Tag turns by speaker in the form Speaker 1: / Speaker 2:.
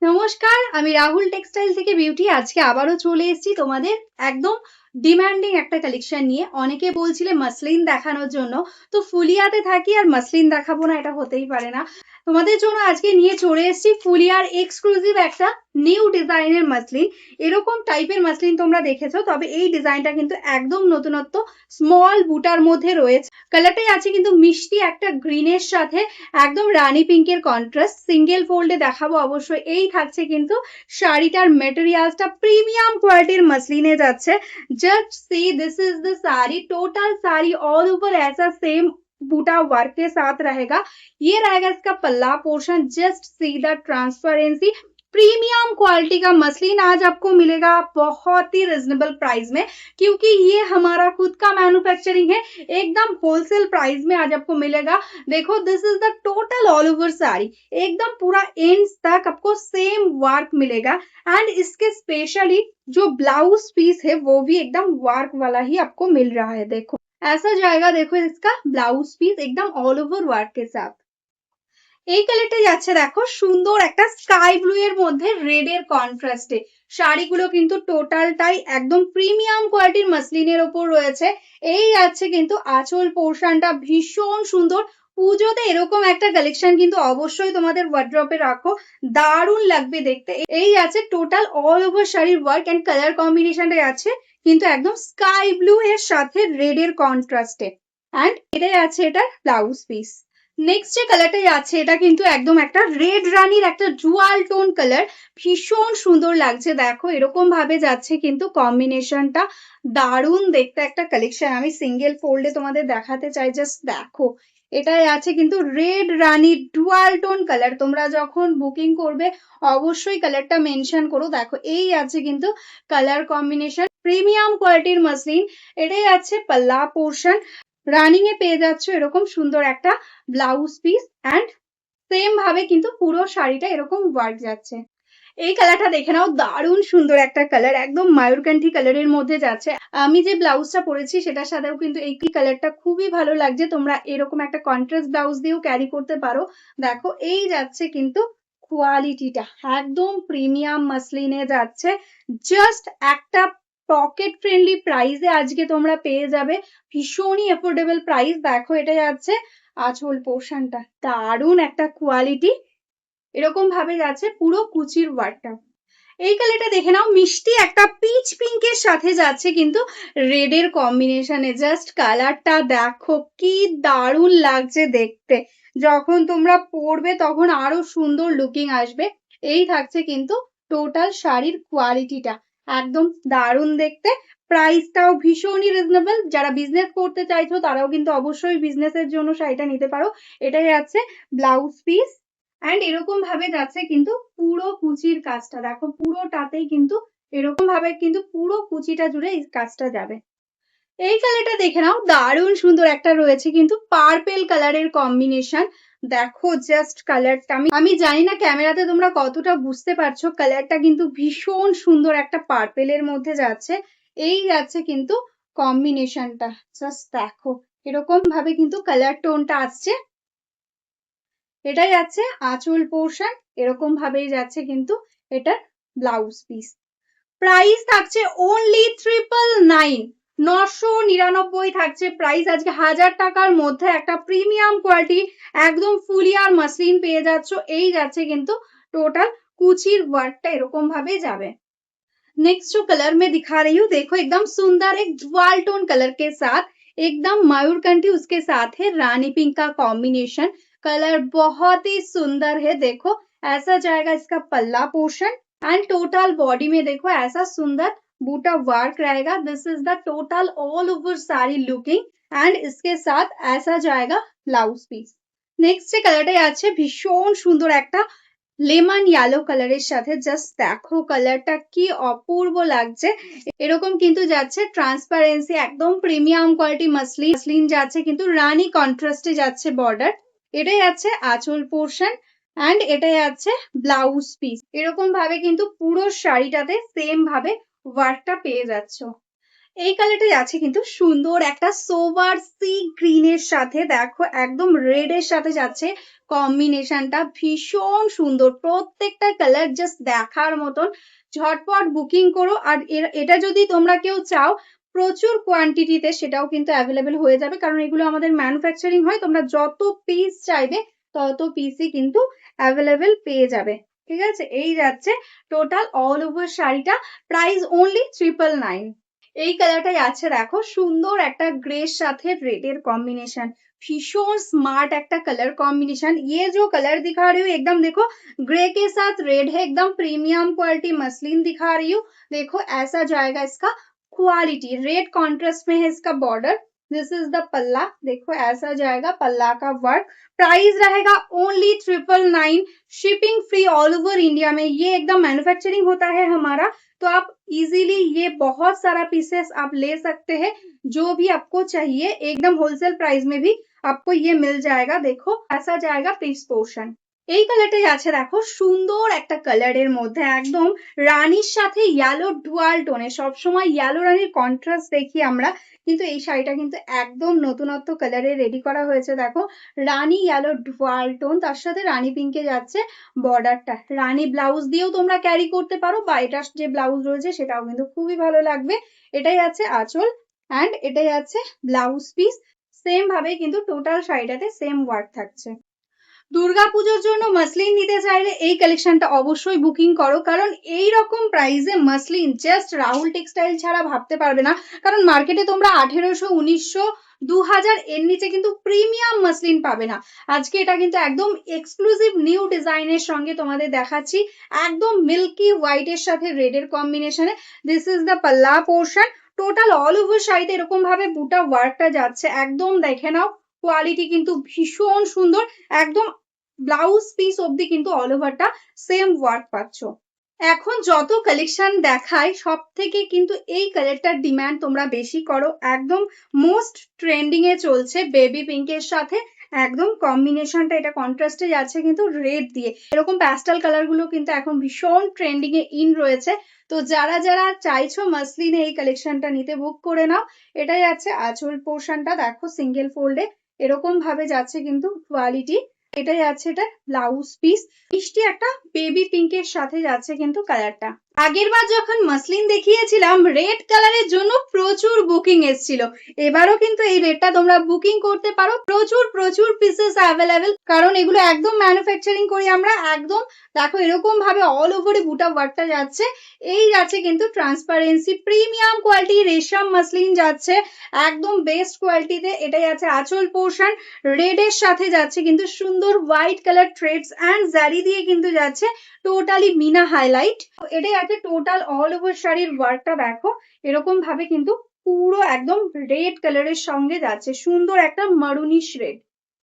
Speaker 1: নমস্কার, আমি রাহুল টেক্সটাইল থেকে বিউটি আজকে আবারও চলে এসেছি তোমাদের একদম ডিমান্ডিং একটা কালেকশন নিয়ে। অনেকে বলছিলে মাসলিন দেখানোর জন্য, তো ফুলিয়াতে থাকি আর মাসলিন দেখাবো না, এটা হতেই পারে না। তোমাদের জন্য আজকে নিয়ে চলে এসেছি ফুলিয়ার এক্সক্লুসিভ একটা নিউ ডিজাইনের মাসলিন। এরকম টাইপের মাসলিন তোমরা দেখেছো, তবে এই ডিজাইনটা কিন্তু একদম নতুনত্ব, স্মল বুটার মধ্যে রয়েছে। কালারটাই আছে কিন্তু মিষ্টি একটা গ্রিনের সাথে একদম রানী পিঙ্কের কন্ট্রাস্ট। সিঙ্গেল ফোল্ডে দেখাবো অবশ্যই। এই থাকছে কিন্তু শাড়িটার মেটেরিয়ালসটা প্রিমিয়াম কোয়ালিটির মসলিনে যাচ্ছে। Just see this is the sari, total sari all over ऐसा सेम बूटा वर्क के साथ रहेगा। ये रहेगा इसका पल्ला portion. Just see the transparency, premium quality का मसलिन आज आपको मिलेगा बहुत ही रिजनेबल प्राइस में, क्योंकि ये हमारा खुद का मैन्युफैक्चरिंग है। एकदम होलसेल प्राइस में आज आपको मिलेगा। देखो this is the total all over sari, एकदम पूरा एंड तक आपको सेम वर्क मिलेगा। एंड इसके स्पेशली जो ब्लाउज पीस है वो भी एकदम वर्क वाला ही आपको मिल रहा है। देखो ऐसा जाएगा, देखो इसका ब्लाउज पीस एकदम ऑल ओवर वर्क के साथ। এই কালারটা যাচ্ছে দেখো সুন্দর একটা স্কাই ব্লু এর মধ্যে রেড এর কন্ট্রাস্টে। শাড়িগুলো কিন্তু টোটালটাই একদম প্রিমিয়াম কোয়ালিটির মাসলিনের ওপর রয়েছে। এই যাচ্ছে কিন্তু আঁচল পোর্শনটা ভীষণ সুন্দর। পুজোতে এরকম একটা কালেকশন কিন্তু অবশ্যই তোমাদের ওয়ার্ড্রপে রাখো, দারুণ লাগবে দেখতে। এই আছে টোটাল অল ওভার শাড়ির ওয়ার্ক এন্ড কালার কম্বিনেশনটা আছে কিন্তু একদম স্কাই ব্লু এর সাথে রেড এর কন্ট্রাস্টে। এন্ড এটাই আছে এটার ব্লাউজ পিস। নেক্সট যে কালারটা যাচ্ছে এটা কিন্তু একদম একটা রেড রানির একটা জুয়াল টোন কালার, ভীষণ সুন্দর লাগছে। দেখো এরকম ভাবে যাচ্ছে কিন্তু কম্বিনেশনটা, দারুণ দেখতে একটা কালেকশন। আমি সিঙ্গেল ফোল্ডে তোমাদের দেখাতে চাই, জাস্ট দেখো এটাই আছে কিন্তু রেড রানির ডুয়াল টোন কালার। তোমরা যখন বুকিং করবে অবশ্যই কালারটা মেনশন করো। দেখো এই আছে কিন্তু কালার কম্বিনেশন, প্রিমিয়াম কোয়ালিটির মাসলিন। এটাই আছে পাল্লা পোর্শন। রানিং এ পেয়ে যাচ্ছ এরকম সুন্দর একটা ব্লাউজ পিস এন্ড সেম ভাবে কিন্তু পুরো শাড়িটা এরকম ওয়ার্ক যাচ্ছে। এই কালারটা দেখে নাও, দারুণ সুন্দর একটা কালার, একদম ময়ূরকান্ঠি কালারের মধ্যে যাচ্ছে। আমি যে ব্লাউজটা পরেছি সেটার সাথেও কিন্তু এই কালারটা খুবই ভালো লাগছে। তোমরা এরকম একটা কন্ট্রাস্ট ব্লাউজ দিয়েও ক্যারি করতে পারো। দেখো এই যাচ্ছে কিন্তু কোয়ালিটিটা একদম প্রিমিয়াম মাসলিনে যাচ্ছে। জাস্ট একটা পকেট ফ্রেন্ডলি প্রাইসে আজকে তোমরা পেয়ে যাবে, ভীষণই এফোর্ডেবল প্রাইস। দেখো এটা যাচ্ছে আঁচল পোর্শনটা, দারুণ একটা কোয়ালিটি, এরকম ভাবে যাচ্ছে পুরো কুচির ওয়ার্কটা। এই কালারটা দেখে নাও, মিষ্টি একটা পিচ পিঙ্কের সাথে যাচ্ছে কিন্তু রেড এর কম্বিনেশনে। জাস্ট কালারটা দেখো কি দারুণ লাগছে দেখতে, যখন তোমরা পরবে তখন আরো সুন্দর লুকিং আসবে। এই থাকছে কিন্তু টোটাল শাড়ির কোয়ালিটিটা, একদম দারুণ দেখতে। প্রাইসটাও ভীষণই রিজনেবল। যারা বিজনেস করতে চাইছো তারাও কিন্তু অবশ্যই বিজনেসের জন্য শাড়িটা নিতে পারো। এটাই আছে ব্লাউজ পিস এন্ড এরকম ভাবে যাচ্ছে কিন্তু পুরো কুচির কাজটা। দেখো পুরোটাতেই কিন্তু এরকম ভাবে কিন্তু পুরো কুচিটা জুড়ে এই কাজটা যাবে। এই কালারটা দেখে নাও, দারুণ সুন্দর একটা রয়েছে কিন্তু পার্পেল কালারের কম্বিনেশন। দেখো জাস্ট কালারটা, আমি জানি না ক্যামেরাতে তোমরা কতটা বুঝতে পারছো, কালারটা কিন্তু ভীষণ সুন্দর একটা পার্পেলের মধ্যে যাচ্ছে। এই যাচ্ছে কিন্তু কম্বিনেশনটা, জাস্ট দেখো এরকম ভাবে কিন্তু কালার টোনটা আসছে। এটাই যাচ্ছে আঁচল পোর্শন, এরকম ভাবেই যাচ্ছে কিন্তু এটার ব্লাউজ পিস। প্রাইস থাকছে অনলি 999, 999 থাকছে প্রাইস। আজকে 1000 টাকার মধ্যে একটা প্রিমিয়াম কোয়ালিটি একদম ফুলিয়ার মাসলিন পেয়ে যাচ্ছ। এই যাচ্ছে কিন্তু টোটাল কুচির ওয়ার্কটা এরকম ভাবে যাবে। नेक्स्ट जो कलर मैं दिखा रही हूँ, देखो एकदम सुंदर एक ज्वाल टोन कलर के साथ, एकदम मयूरकंठी उसके साथ है रानी पिंक का कॉम्बिनेशन। कलर बहुत ही सुंदर है। देखो ऐसा जाएगा इसका पल्ला पोर्शन एंड टोटल बॉडी में देखो ऐसा सुंदर बूटा वर्क रहेगा। This is the total all over sari looking and इसके साथ ऐसा जाएगा ब्लाउज पीस। नेक्स्ट যে কালারটাই আছে ভীষণ সুন্দর একটা লেমন ইয়েলো কালারের সাথে, জাস্ট দেখো কালারটা কি অপূর্ব লাগছে। এরকম কিন্তু যাচ্ছে ট্রান্সপারেন্সি, একদম প্রিমিয়াম কোয়ালিটি মাসলিন যাচ্ছে কিন্তু রানী কন্ট্রাস্টে যাচ্ছে বর্ডার। এটাই আছে আঁচল পোর্শন এন্ড এটাই আছে ব্লাউজ পিস। এরকম ভাবে কিন্তু পুরো শাড়িটাতে সেম ভাবে ওয়ার্কটা পেয়ে যাচ্ছ। এই কালারটা যাচ্ছে কিন্তু সুন্দর একটা সোবার সি গ্রিনের সাথে, দেখো একদম রেড এর সাথে যাচ্ছে, কম্বিনেশনটা ভীষণ সুন্দর, প্রত্যেকটা কালার জাস্ট দেখার মতন। ঝটপট বুকিং করো, আর এটা যদি তোমরা কেউ চাও প্রচুর কোয়ান্টিটিতে সেটাও কিন্তু অ্যাভেলেবেল হয়ে যাবে, কারণ এগুলো আমাদের ম্যানুফ্যাকচারিং হয়, তোমরা যত পিস চাইবে তত পিসই কিন্তু অ্যাভেলেবেল পেয়ে যাবে। ঠিক আছে, এই যাচ্ছে টোটাল অল ওভার শাড়িটা, প্রাইস অনলি 999। এই কালারটাই আছে, দেখো সুন্দর একটা গ্রের সাথে রেড এর कॉम्बिनेशन, भीषण स्मार्ट একটা कलर कॉम्बिनेशन। ये जो कलर दिखा रही हूँ एकदम देखो ग्रे के साथ रेड है, एकदम प्रीमियम क्वालिटी मसलिन दिखा रही हूँ। देखो ऐसा जाएगा इसका क्वालिटी, रेड कॉन्ट्रास्ट में है इसका बॉर्डर। दिस इज द पल्ला, देखो ऐसा जाएगा पल्ला का वर्क। प्राइस रहेगा only 999, shipping free all over India में। ये एकदम मैन्युफैक्चरिंग होता है हमारा, तो आप इजीली ये बहुत सारा पीसेस आप ले सकते हैं, जो भी आपको चाहिए एकदम होलसेल प्राइस में भी आपको ये मिल जाएगा। देखो ऐसा जाएगा पीस पोर्शन। এই কালারটাই আছে, দেখো সুন্দর একটা কালারের মধ্যে একদম রানীর সাথে ইয়েলো ডুয়াল টোনে, সবসময় ইয়েলো রানীর কন্ট্রাস্ট দেখি আমরা, কিন্তু এই শাড়িটা কিন্তু একদম নতুনত্ব কালারে রেডি করা হয়েছে। দেখো রানী ইয়েলো ডুয়াল টোন, তার সাথে রানী পিঙ্কে যাচ্ছে বর্ডারটা, রানী ব্লাউজ দিয়েও তোমরা ক্যারি করতে পারো, বা এটার যে ব্লাউজ রয়েছে সেটাও কিন্তু খুবই ভালো লাগবে। এটাই আছে আঁচল অ্যান্ড এটাই আছে ব্লাউজ পিস, সেম ভাবে কিন্তু টোটাল শাড়িটাতে সেম ওয়ার্ক থাকছে। দুর্গাপুজোর জন্য মাসলিন নিতে চাইলে এই কালেকশনটা অবশ্যই বুকিং করো, কারণ এই রকম প্রাইসে মাসলিন জাস্ট রাহুল টেক্সটাইল ছাড়া ভাবতে পারবে না, কারণ মার্কেটে তোমরা 1800, 1900, 2000 এর নিচে কিন্তু প্রিমিয়াম মাসলিন পাবে না। আজকে এটা কিন্তু একদম এক্সক্লুসিভ নিউ ডিজাইনের সঙ্গে তোমাদের দেখাচ্ছি, একদম মিল্কি হোয়াইট এর সাথে রেড এর কম্বিনেশনে। দিস ইজ দ্য পাল্লা পোর্শন, টোটাল অল ওভার শাড়িতে এরকম ভাবে বুটা ওয়ার্কটা যাচ্ছে, একদম দেখে নাও কোয়ালিটি কিন্তু ভীষণ সুন্দর, একদম ব্লাউজ পিস অবধি কিন্তু অল ওভারটা সেম ওয়ার্ক পাচ্ছ। এখন যত কালেকশন দেখায় সব থেকে কিন্তু এই কালারটার ডিমান্ড তোমরা বেশি করো, একদম মোস্ট ট্রেন্ডিং এ চলছে বেবি পিঙ্কের সাথে, একদম কম্বিনেশনটা এটা কন্ট্রাস্টে যাচ্ছে কিন্তু রেড দিয়ে, এরকম প্যাস্টেল কালার গুলো কিন্তু এখন ভীষণ ট্রেন্ডিং এ ইন রয়েছে। তো যারা যারা চাইছো মাসলিনে এই কালেকশনটা নিতে বুক করে নাও। এটাই আছে আঁচল পোর্শনটা, দেখো সিঙ্গেল ফোল্ডে এরকম ভাবে যাচ্ছে কিন্তু কোয়ালিটি। এটাই আছে এটা ব্লাউজ পিস, মিষ্টি একটা বেবি পিঙ্কের সাথে যাচ্ছে কিন্তু কালারটা। আগের বার যখন মাসলিন দেখিয়েছিলাম রেড কালারের জন্য প্রচুর বুকিং এসেছিল, এবারও কিন্তু এই রেডটা তোমরা বুকিং করতে পারো, প্রচুর প্রচুর পিসেস অ্যাভেলেবেল, কারণ এগুলো একদম ম্যানুফ্যাকচারিং করি আমরা। একদম দেখো এরকম ভাবে অল ওভারে বুটা ওয়ার্কটা যাচ্ছে, এই যাচ্ছে কিন্তু ট্রান্সপারেন্সি প্রিমিয়াম কোয়ালিটি রেশম মাসলিন যাচ্ছে একদম বেস্ট কোয়ালিটিতে। এটাই আছে আঁচল পোর্শন, রেড এর সাথে যাচ্ছে কিন্তু সুন্দর হোয়াইট কালার থ্রেডস অ্যান্ড জারি দিয়ে কিন্তু যাচ্ছে টোটালি মিনা হাইলাইট। এটাই আছে টোটাল অল ওভার শাড়ির ওয়ার্কটা, দেখো এরকম ভাবে কিন্তু পুরো একদম রেড কালারের সঙ্গে যাচ্ছে, সুন্দর একটা মারুনিশ রেড।